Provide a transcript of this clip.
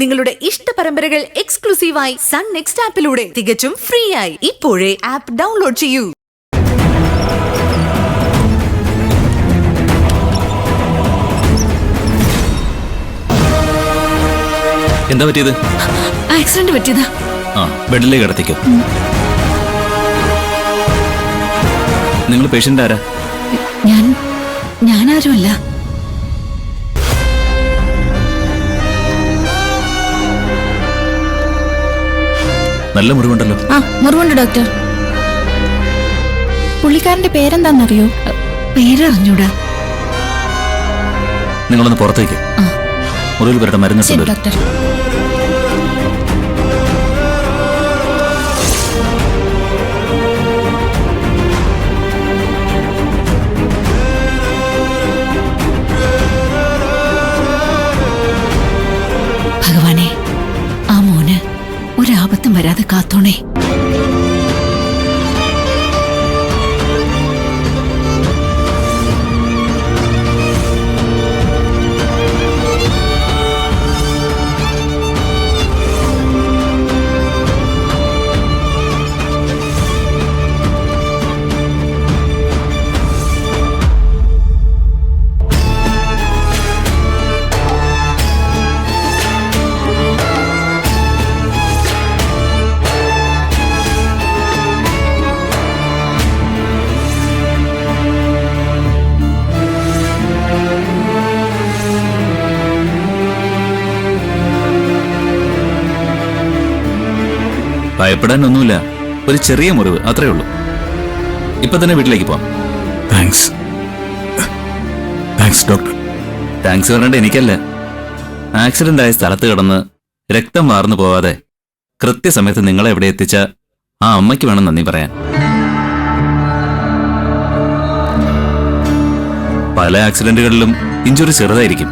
നിങ്ങളുടെ ഇഷ്ട പരമ്പരകൾ എക്സ്ക്ലൂസീവായി സൺ നെക്സ്റ്റ് ആപ്പിലൂടെ തികച്ചും ഫ്രീ ആയി ഇപ്പോഴേ ആപ്പ് ഡൗൺലോഡ് ചെയ്യൂ. എന്താ പറ്റിയത്? ആക്സിഡന്റ് പറ്റിയതാ. ബെഡിലേക്ക് കിടത്തിക്കോ. നിങ്ങൾ പേഷ്യന്റ് ആരാ? ഞാനാരുമല്ല. നല്ല മുറിവുണ്ടല്ലോ. മുറിവുണ്ട് ഡോക്ടർ. പുള്ളിക്കാരന്റെ പേരെന്താണെന്നറിയോ? പേരറിഞ്ഞൂടാ. നിങ്ങളൊന്ന് പുറത്തേക്ക്. മുറിവിൽ വരട്ടെ, മരുന്ന് ഡോക്ടർ. ഭഗവാനെ, ആ മോന് ഒരാപത്തും വരാതെ കാത്തോണേ. ഭയപ്പെടാനൊന്നുമില്ല, ഒരു ചെറിയ മുറിവ്, അത്രേ ഉള്ളൂ. ഇപ്പൊ തന്നെ വീട്ടിലേക്ക് പോവാം. Thanks doctor. താങ്ക്സ് പറഞ്ഞിട്ട് എനിക്കല്ല. ആക്സിഡന്റ് ആയ സ്ഥലത്ത് കിടന്ന് രക്തം വാർന്നു പോവാതെ കൃത്യസമയത്ത് നിങ്ങളെ എവിടെ എത്തിച്ച ആ അമ്മയ്ക്ക് വേണം നന്ദി പറയാൻ. പല ആക്സിഡന്റുകളിലും ഇഞ്ചുറി ചെറുതായിരിക്കും,